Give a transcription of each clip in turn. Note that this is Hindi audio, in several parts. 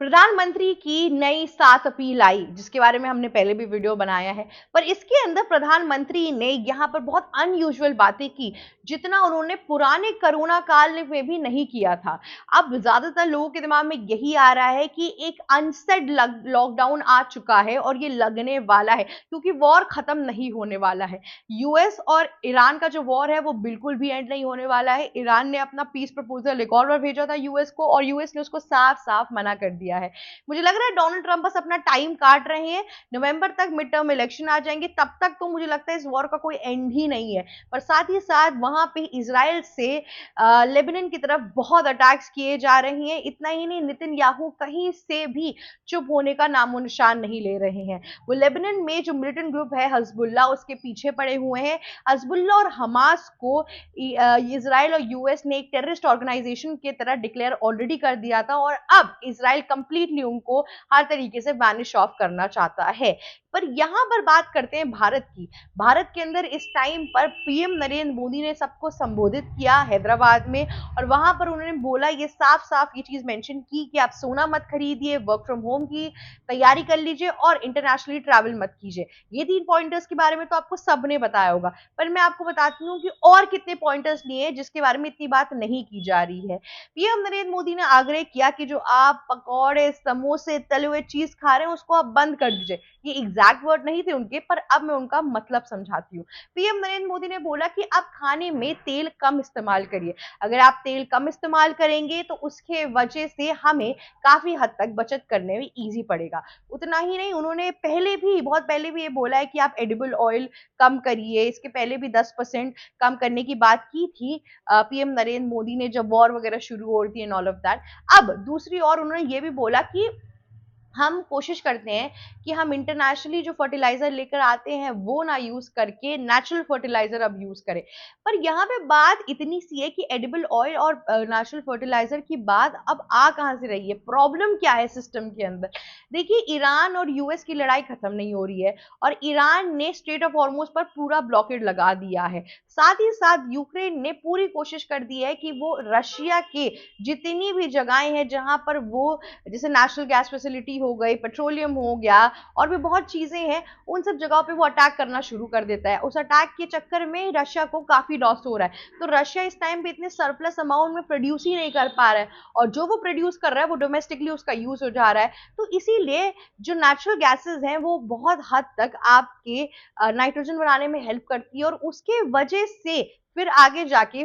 प्रधानमंत्री की नई 7 अपील आई, जिसके बारे में हमने पहले भी वीडियो बनाया है। पर इसके अंदर प्रधानमंत्री ने यहाँ पर बहुत अनयूजुअल बातें की, जितना उन्होंने पुराने कोरोना काल में भी नहीं किया था। अब ज़्यादातर लोगों के दिमाग में यही आ रहा है कि एक अनसेड लॉकडाउन आ चुका है और ये लगने वाला है, क्योंकि वॉर खत्म नहीं होने वाला है। यूएस और ईरान का जो वॉर है वो बिल्कुल भी एंड नहीं होने वाला है। ईरान ने अपना पीस प्रपोजल एक और बार भेजा था यूएस को, और यूएस ने उसको साफ-साफ मना कर दिया है। मुझे लग रहा है डोनाल्ड ट्रंप बस अपना टाइम काट रहे हैं। नवंबर तक मिड टर्म इलेक्शन आ जाएंगे, तब तक तो मुझे लगता है इस वॉर का कोई एंड ही नहीं है। पर साथ ही साथ वहां पे इजराइल से लेबनान की तरफ बहुत अटैक्स किए जा रहे हैं। इतना ही नहीं, नेतन्याहू कहीं से भी चुप होने का नामो निशान नहीं ले रहे हैं। वो लेबनान में जो मिलिटेंट ग्रुप है हिजबुल्लाह, उसके पीछे पड़े हुए हैं। हिजबुल्लाह और हमास को इजराइल और यूएस ने एक टेररिस्ट ऑर्गेनाइजेशन की तरह डिक्लेयर ऑलरेडी कर दिया था, और अब इजराइल कंप्लीटली उनको हर तरीके से वैनिश ऑफ करना चाहता है। पर यहां पर बात करते हैं भारत की। भारत के अंदर इस टाइम पर पीएम नरेंद्र मोदी ने सबको संबोधित किया हैदराबाद में, और वहां पर उन्होंने बोला, ये साफ साफ ये चीज मेंशन की कि आप सोना मत खरीदिए, वर्क फ्रॉम होम की तैयारी कर लीजिए और इंटरनेशनली ट्रैवल मत कीजिए। ये 3 पॉइंटर्स के बारे में तो आपको सबने बताया होगा, पर मैं आपको बताती हूँ कि और कितने पॉइंटर्स लिए जिसके बारे में इतनी बात नहीं की जा रही है। पीएम नरेंद्र मोदी ने आग्रह किया कि जो आप पकौड़े, समोसे, तले हुए चीज खा रहे हैं उसको आप बंद कर दीजिए। ये एग्जैक्ट वर्ड नहीं थे उनके, पर अब मैं उनका मतलब समझाती हूँ। पीएम नरेंद्र मोदी ने बोला कि आप खाने में तेल कम इस्तेमाल करिए। अगर आप तेल कम इस्तेमाल करेंगे तो उसके वजह से हमें काफी हद तक बचत करने में इजी पड़ेगा। उतना ही नहीं, उन्होंने पहले भी, बहुत पहले भी ये बोला है कि आप एडिबल ऑयल कम करिए। इसके पहले भी 10% कम करने की बात की थी पीएम नरेंद्र मोदी ने, जब वॉर वगैरह शुरू हो रही थी एंड ऑल ऑफ दैट। अब दूसरी ओर उन्होंने ये भी बोला कि हम कोशिश करते हैं कि हम इंटरनेशनली जो फर्टिलाइजर लेकर आते हैं वो ना यूज करके नेचुरल फर्टिलाइजर अब यूज करें। पर यहाँ पे बात इतनी सी है कि एडिबल ऑयल और नेचुरल फर्टिलाइजर की बात अब आ कहाँ से रही है, प्रॉब्लम क्या है सिस्टम के अंदर। देखिए, ईरान और यूएस की लड़ाई खत्म नहीं हो रही है, और ईरान ने स्ट्रेट ऑफ हॉर्मुज पर पूरा ब्लॉकेड लगा दिया है। साथ ही साथ यूक्रेन ने पूरी कोशिश कर दी है कि वो रशिया के जितनी भी जगहें हैं जहां पर वो, जैसे नेशनल गैस फैसिलिटी हो गई, पेट्रोलियम हो गया, और भी बहुत चीजें हैं, उन सब जगहों पे वो अटैक करना शुरू कर देता है। उस अटैक के चक्कर में रशिया को काफी लॉस हो रहा है। तो रशिया इस टाइम पे इतने सरप्लस अमाउंट में प्रोड्यूस ही नहीं कर पा रहा है, और जो वो प्रोड्यूस कर रहा है वो डोमेस्टिकली उसका यूज हो जा रहा है। तो इसीलिए जो नेचुरल गैसेस हैं वो बहुत हद तक आपके नाइट्रोजन बनाने में हेल्प करती है, और उसके वजह से फिर आगे जाके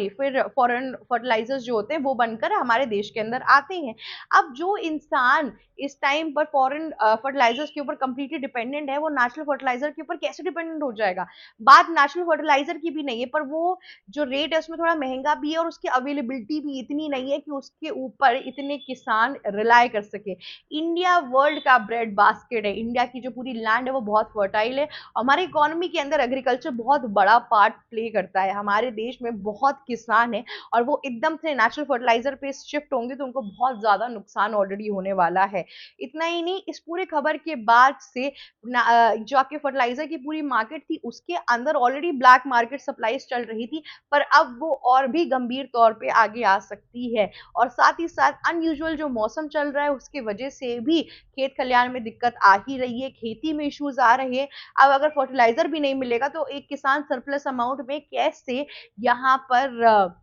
फिर फॉरेन फर्टिलाइजर्स जो होते हैं वो बनकर हमारे देश के अंदर आते हैं। अब जो इंसान इस टाइम पर फॉरेन फर्टिलाइजर्स के ऊपर कंप्लीटली डिपेंडेंट है, वो नेचुरल फर्टिलाइजर के ऊपर कैसे डिपेंडेंट हो जाएगा। बात नेचुरल फर्टिलाइजर की भी नहीं है, पर वो जो रेट है उसमें थोड़ा महंगा भी है, और उसकी अवेलेबिलिटी भी इतनी नहीं है कि उसके ऊपर इतने किसान रिलाय कर सके। इंडिया वर्ल्ड का ब्रेड बास्केट है। इंडिया की जो पूरी लैंड है वो बहुत फर्टाइल है। हमारी इकोनॉमी के अंदर एग्रीकल्चर बहुत बड़ा पार्ट प्ले करता है। हमारे देश में बहुत किसान है, और वो एकदम से नेचुरल फर्टिलाइजर पे शिफ्ट होंगे तो उनको बहुत ज्यादा नुकसान ऑलरेडी होने वाला है। इतना ही नहीं, इस पूरे खबर के बाद से जो आपके फर्टिलाइजर की पूरी मार्केट थी उसके अंदर ऑलरेडी ब्लैक मार्केट सप्लाईज चल रही थी, पर अब वो और भी गंभीर तौर पे आगे आ सकती है। और साथ ही साथ अनयूजुअल जो मौसम चल रहा है उसकी वजह से भी खेत खलियान में दिक्कत आ ही रही है, खेती में इश्यूज आ रहे हैं। अब अगर फर्टिलाइजर भी नहीं मिलेगा तो एक किसान सरप्लस अमाउंट में कैसे यहाँ पर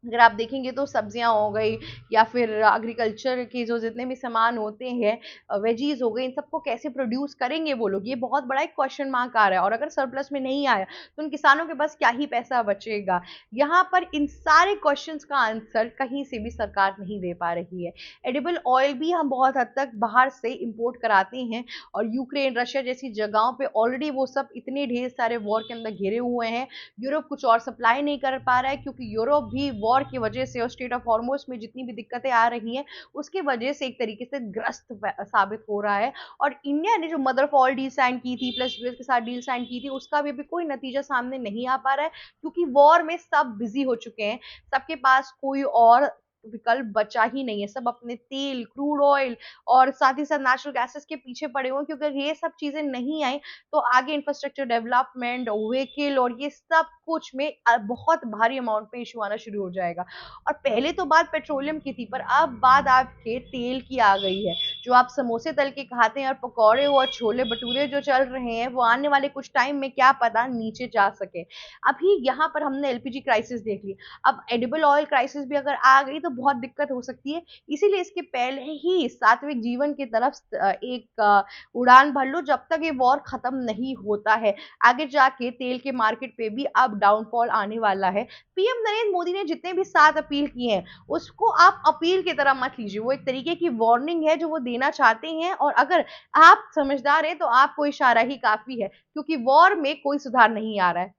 अगर आप देखेंगे तो सब्जियां हो गई, या फिर एग्रीकल्चर के जो जितने भी सामान होते हैं, वेजीज हो गए, इन सबको कैसे प्रोड्यूस करेंगे वो लोग, ये बहुत बड़ा एक क्वेश्चन मार्क आ रहा है। और अगर सरप्लस में नहीं आया तो उन किसानों के पास क्या ही पैसा बचेगा। यहाँ पर इन सारे क्वेश्चंस का आंसर कहीं से भी सरकार नहीं दे पा रही है। एडिबल ऑयल भी हम बहुत हद तक बाहर से इंपोर्ट कराते हैं, और यूक्रेन, रशिया जैसी जगहों पे ऑलरेडी वो सब इतने ढेर सारे वॉर के अंदर घिरे हुए हैं। यूरोप कुछ और सप्लाई नहीं कर पा रहा है, क्योंकि यूरोप भी वॉर की वजह से और स्टेट ऑफ हॉर्मोस में जितनी भी दिक्कतें आ रही हैं उसके वजह से एक तरीके से ग्रस्त साबित हो रहा है। और इंडिया ने जो mother of all deal sign की थी, प्लस यूएस के साथ डील साइन की थी, उसका भी अभी कोई नतीजा सामने नहीं आ पा रहा है, क्योंकि वॉर में सब बिजी हो चुके हैं। सबके पास कोई और विकल्प बचा ही नहीं है। सब अपने तेल, क्रूड ऑयल और साथ ही साथ नेचुरल गैसेस के पीछे पड़े हुए हैं, क्योंकि अगर ये सब चीजें नहीं आई तो आगे इंफ्रास्ट्रक्चर डेवलपमेंट, व्हीकल और ये सब कुछ में बहुत भारी अमाउंट पे इशू आना शुरू हो जाएगा। और पहले तो बात पेट्रोलियम की थी, पर अब बात आपके तेल की आ गई है। जो आप समोसे तल के खाते हैं और पकौड़े और छोले भटूरे जो चल रहे हैं, वो आने वाले कुछ टाइम में क्या पता नीचे जा सके। अभी यहाँ पर हमने एलपीजी क्राइसिस देख ली, अब एडिबल ऑयल क्राइसिस भी अगर आ गई तो बहुत दिक्कत हो सकती है। इसीलिए इसके पहले ही सात्विक जीवन की तरफ एक उड़ान भर लो, जब तक ये वॉर खत्म नहीं होता है। आगे जाके तेल के मार्केट पे भी अब डाउनफॉल आने वाला है। पीएम नरेंद्र मोदी ने जितने भी 7 अपील किए हैं, उसको आप अपील की तरह मत लीजिए। वो एक तरीके की वार्निंग है जो वो देना चाहते हैं, और अगर आप समझदार हैं तो आपको इशारा ही काफी है, क्योंकि वॉर में कोई सुधार नहीं आ रहा है।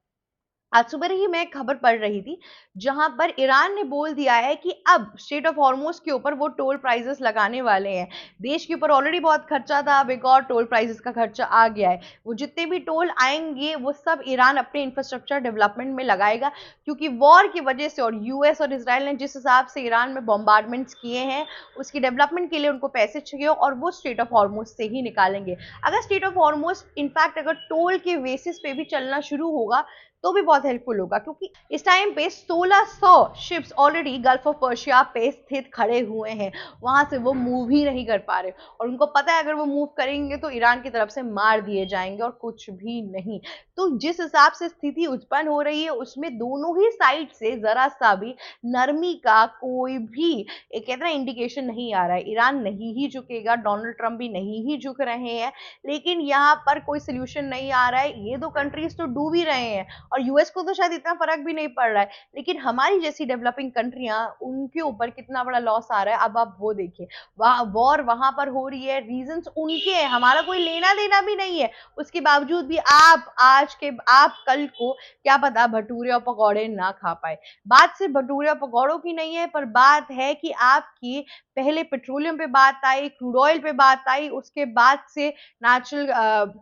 आज सुबह ही मैं एक खबर पढ़ रही थी, जहां पर ईरान ने बोल दिया है कि अब स्ट्रेट ऑफ हॉर्मुज के ऊपर वो टोल प्राइसेस लगाने वाले हैं। देश के ऊपर ऑलरेडी बहुत खर्चा था, अब एक और टोल प्राइसेस का खर्चा आ गया है। वो जितने भी टोल आएंगे वो सब ईरान अपने इंफ्रास्ट्रक्चर डेवलपमेंट में लगाएगा, क्योंकि वॉर की वजह से और यूएस और इसराइल ने जिस हिसाब से ईरान में बॉम्बार्डमेंट्स किए हैं, उसकी डेवलपमेंट के लिए उनको पैसे चाहिए और वो स्ट्रेट ऑफ हॉर्मुज से ही निकालेंगे। अगर स्ट्रेट ऑफ हॉर्मुज इनफैक्ट अगर टोल के बेसिस पे भी चलना शुरू होगा तो भी बहुत हेल्पफुल होगा, क्योंकि इस टाइम पे 1600 ships already gulf of Persia पे स्थित खड़े हुए हैं। वहां से वो मूव ही नहीं कर पा रहे, और उनको पता है अगर वो मूव करेंगे तो ईरान की तरफ से मार दिए जाएंगे और कुछ भी नहीं। तो जिस हिसाब से स्थिति उत्पन्न हो रही है, उसमें दोनों ही साइड से जरा सा भी नरमी का कोई भी एक कहते ना इंडिकेशन नहीं आ रहा है। ईरान नहीं ही झुकेगा, डोनाल्ड ट्रंप भी नहीं ही झुक रहे हैं, लेकिन यहाँ पर कोई सोल्यूशन नहीं आ रहा है। ये दो कंट्रीज तो डूब ही रहे हैं, और यूएस को तो शायद इतना फर्क भी नहीं पड़ रहा है, लेकिन हमारी जैसी डेवलपिंग कंट्रियां, उनके ऊपर कितना बड़ा लॉस आ रहा है। अब आप वो देखिए, वॉर वहां पर हो रही है, रीजंस उनके हैं, हमारा कोई लेना देना भी नहीं है। उसके बावजूद भी आप कल को क्या पता भटूरे और पकौड़े ना खा पाए। बात सिर्फ भटूरे और पकौड़ों की नहीं है, पर बात है कि आपकी पहले पेट्रोलियम पे बात आई, क्रूड ऑयल पे बात आई, उसके बाद से नेचुरल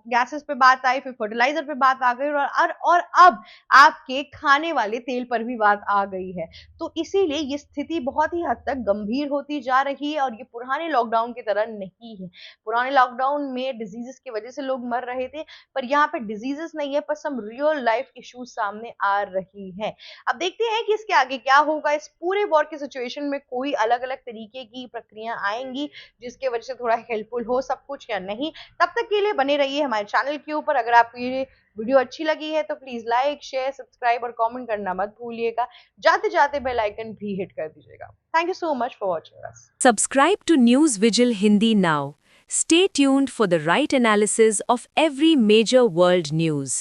गैसेस पे बात आई, फिर फर्टिलाइजर पे बात आ गई, और अब आपके खाने वाले तेल पर भी बात आ गई है। तो इसीलिए ये स्थिति बहुत ही हद तक गंभीर होती जा रही है, और ये पुराने लॉकडाउन की तरह नहीं है। पुराने लॉकडाउन में डिजीजेस की वजह से लोग मर रहे थे, पर यहाँ पे डिजीजेस नहीं है, पर सम रियल लाइफ इश्यूज सामने आ रही हैं। अब देखते हैं कि इसके आगे क्या होगा। इस पूरे वॉर की सिचुएशन में कोई अलग अलग तरीके की प्रक्रिया आएंगी जिसके वजह से थोड़ा हेल्पफुल हो सब कुछ या नहीं। तब तक के लिए बने रहिए हमारे चैनल के ऊपर। अगर आपको ये वीडियो अच्छी लगी है तो प्लीज लाइक, शेयर, सब्सक्राइब और कमेंट करना मत भूलिएगा। जाते जाते बेल आइकन भी हिट कर दीजिएगा। Thank you so much for watching us. Subscribe to News Vigil Hindi now. Stay tuned for the right analysis of every major world news.